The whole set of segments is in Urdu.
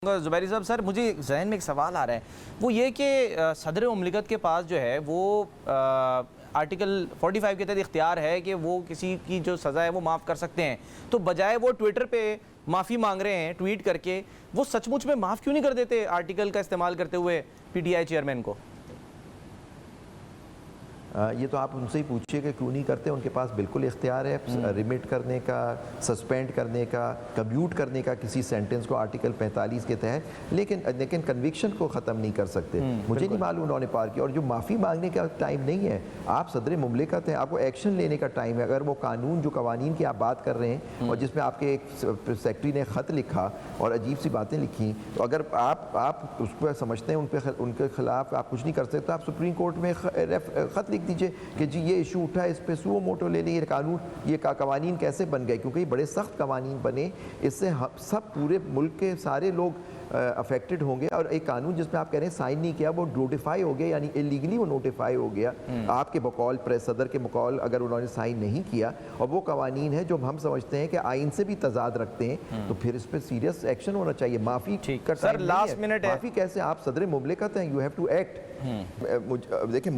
زبیری صاحب سر مجھے ذہن میں ایک سوال آ رہا ہے، وہ یہ کہ صدر مملکت کے پاس جو ہے وہ آرٹیکل 45 کے تحت اختیار ہے کہ وہ کسی کی جو سزا ہے وہ معاف کر سکتے ہیں، تو بجائے وہ ٹویٹر پہ معافی مانگ رہے ہیں ٹویٹ کر کے، وہ سچ مچ میں معاف کیوں نہیں کر دیتے آرٹیکل کا استعمال کرتے ہوئے پی ٹی آئی چیئرمین کو؟ یہ تو آپ ان سے ہی پوچھئے کہ کیوں نہیں کرتے. ان کے پاس بالکل اختیار ہے ریمٹ کرنے کا، سسپینڈ کرنے کا، کمیوٹ کرنے کا کسی سینٹنس کو آرٹیکل 45 کے تحت، لیکن کنوکشن کو ختم نہیں کر سکتے. مجھے نہیں معلوم انہوں نے پار کیا. اور جو معافی مانگنے کا ٹائم نہیں ہے، آپ صدر مملکت ہیں، آپ کو ایکشن لینے کا ٹائم ہے. اگر وہ قانون جو قوانین کی آپ بات کر رہے ہیں اور جس میں آپ کے ایک سیکٹری نے خط لکھا اور عجیب سی باتیں لکھی، تو اگر آپ اس پہ سمجھتے ہیں ان کے خلاف آپ کچھ نہیں کر سکتے، آپ سپریم کورٹ میں خط لکھ دیجئے کہ جی یہ ایشو اٹھا ہے، اس پہ سو موٹو لے لیں. یہ قانون، یہ قوانین کیسے بن گئے؟ کیونکہ یہ بڑے سخت قوانین بنے، اس سے سب پورے ملک کے سارے لوگ افیکٹڈ ہوں گے. اور ایک قانون جس میں آپ کہہ رہے ہیں سائن نہیں کیا، وہ نوٹیفائی ہو گیا، یعنی ایلیگلی وہ نوٹیفائی ہو گیا آپ کے بقول صدر کے بقول، اگر انہوں نے سائن نہیں کیا. اور وہ قوانین ہیں جو ہم سمجھتے ہیں کہ آئین سے بھی تضاد رکھتے ہیں، تو پھر اس پہ سیریس ایکشن ہونا چاہیے. معافی کا ٹائم نہیں ہے. معافی کیسے؟ آپ صدر مملکت ہیں، یو ہیو ٹو ایکٹ. دیکھیں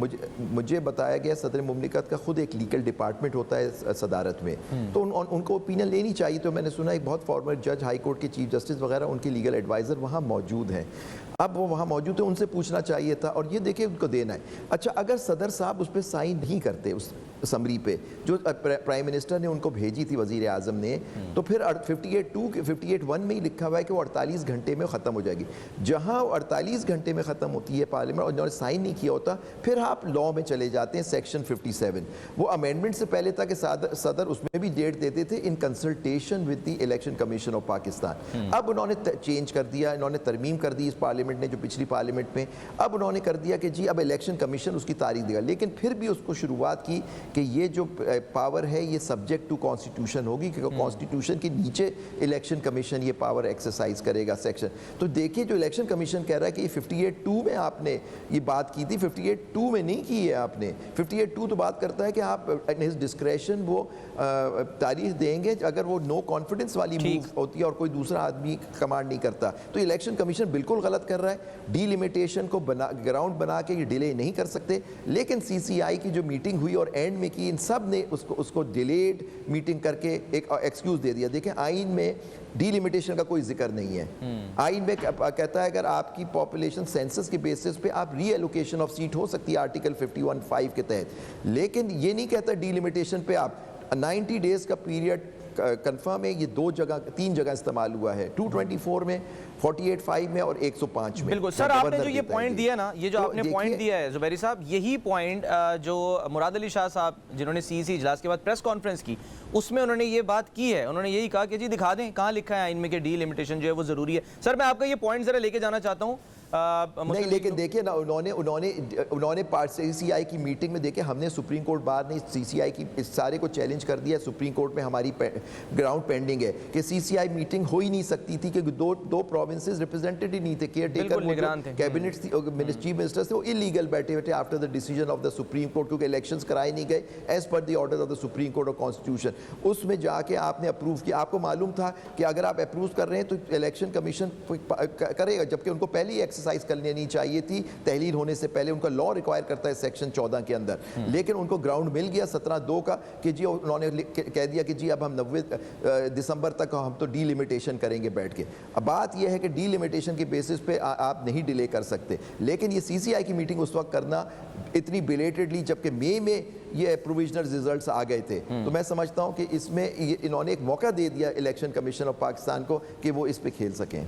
مجھے بتایا گیا صدر مملکت کا خود ایک لیگل ڈپارٹمنٹ ہوتا ہے صدارت میں، تو ان کو اوپینین لینی چاہیے. تو میں نے سنا ایک بہت فارمر جج، ہائی کورٹ کے چیف جسٹس وغیرہ، ان کے لیگل ایڈوائزر وہاں موجود ہیں. اب وہ وہاں موجود ہیں، ان سے پوچھنا چاہیے تھا، اور یہ دیکھیں ان کو دینا ہے. اچھا اگر صدر صاحب اس پہ سائن نہیں کرتے، اس سمری پہ جو پرائم منسٹر نے ان کو بھیجی تھی، وزیر اعظم نے، تو پھر 58(1) میں ہی لکھا ہوا ہے کہ وہ 48 گھنٹے میں ختم ہو جائے گی. جہاں 48 گھنٹے میں ختم ہوتی ہے پارلیمنٹ اور انہوں نے سائن نہیں کیا ہوتا، پھر آپ لا میں چلے جاتے ہیں. سیکشن 57 وہ امینڈمنٹ سے پہلے تھا کہ صدر اس میں بھی ڈیٹ دیتے تھے in consultation with the election commission of Pakistan. اب انہوں نے چینج کر دیا، انہوں نے ترمیم کر دی اس پارلیمنٹ نے، جو پچھلی پارلیمنٹ میں. اب انہوں نے کر دیا کہ جی اب الیکشن کمیشن اس کی تاریخ دے گا، لیکن پھر بھی اس کو شروعات کی کہ یہ جو پاور ہے یہ سبجیکٹ ٹو کانسٹیٹیوشن ہوگی، کیونکہ کانسٹیٹیوشن کے نیچے الیکشن کمیشن یہ پاور ایکسرسائز کرے گا سیکشن. تو دیکھیے جو الیکشن کمیشن کہہ رہا ہے کہ یہ 58(2) میں آپ نے یہ بات کی تھی، 58(2) میں نہیں کی ہے آپ نے. 58(2) تو بات کرتا ہے کہ آپ ہز ڈسکریشن وہ تاریخ دیں گے اگر وہ نو کانفیڈنس والی موو ہوتی ہے اور کوئی دوسرا آدمی کمانڈ نہیں کرتا. تو الیکشن کمیشن بالکل غلط کر رہا ہے. ڈی لیمیٹیشن کو گراؤنڈ بنا کے یہ ڈیلے نہیں کر سکتے. لیکن سی سی آئی کی جو میٹنگ ہوئی اور اینڈ میں کی، ان سب نے اس کو ڈیلیڈ میٹنگ کر کے ایک ایکسکیوز دے دیا. دیکھیں آئین میں ڈی لیمیٹیشن کا کوئی ذکر نہیں ہے. آئین میں کہتا ہے اگر آپ کی پاپولیشن سینسس کے بیسس پہ آپ ری ایلوکیشن آف سیٹ ہو سکتی ہے آرٹیکل 51(5) کے تحت، لیکن یہ نہیں کہتا ڈی لیمیٹیشن پہ آپ 90 ڈیز کا پیریڈ کنفرم ہے. یہ 3 جگہ استعمال ہوا ہے، 224 میں، 48(5) میں اور 105 میں. بالکل سر، آپ نے جو یہ پوائنٹ دیا نا، یہ جو آپ نے پوائنٹ دیا ہے زبیری صاحب، یہی پوائنٹ جو مراد علی شاہ صاحب جنہوں نے سی سی اجلاس کے بعد پریس کانفرنس کی، اس میں انہوں نے یہ بات کی ہے. انہوں نے یہی کہا کہ جی دکھا دیں کہاں لکھا ہے آئین میں کہ ڈی لیمیٹیشن جو ہے وہ ضروری ہے. سر میں آپ کا یہ پوائنٹ ذرا لے کے جانا چاہتا ہوں. نہیں لیکن دیکھیں نا، انہوں نے سی سی آئی کی میٹنگ میں دیکھیں، ہم نے سپریم کورٹ بار نے سی سی آئی کی اس سارے کو چیلنج کر دیا. سپریم کورٹ میں ہماری گراؤنڈ پینڈنگ ہے کہ سی سی آئی میٹنگ ہو ہی نہیں سکتی تھی کیونکہ دو پروونسز ریپرزینٹڈ ہی نہیں تھے. Caretaker cabinet chief minister تھے، وہ انلیگل بیٹھے ہوئے تھے after the decision of the supreme court, کیونکہ الیکشنز کرائے نہیں گئے as per the order of the supreme court of constitution. اس میں جا کے آپ نے اپروو کیا. آپ کو معلوم تھا کہ اگر آپ اپروو کر رہے ہیں تو الیکشن کمیشن کرے گا، جبکہ ان کو پہلے ہی ایکسرسائز کر لینی چاہیے تھی تحلیل ہونے سے پہلے. ان کا لا ریکوائر کرتا ہے سیکشن 14 کے اندر، لیکن ان کو گراؤنڈ مل گیا 17(2) کا کہ جی انہوں نے کہہ دیا کہ جی اب ہم 90 دسمبر تک ہم تو ڈی لیمیٹیشن کریں گے بیٹھ کے. اب بات یہ ہے کہ ڈی لیمیٹیشن کے بیسس پہ آپ نہیں ڈیلے کر سکتے. لیکن یہ سی سی آئی کی میٹنگ اس وقت کرنا اتنی بیلیٹڈلی، جبکہ مئی میں یہ پروویژنل ریزلٹس آ گئے تھے، تو میں سمجھتا ہوں کہ اس میں انہوں نے ایک موقع دے دیا الیکشن کمیشن آف پاکستان کو کہ وہ اس پہ کھیل سکیں.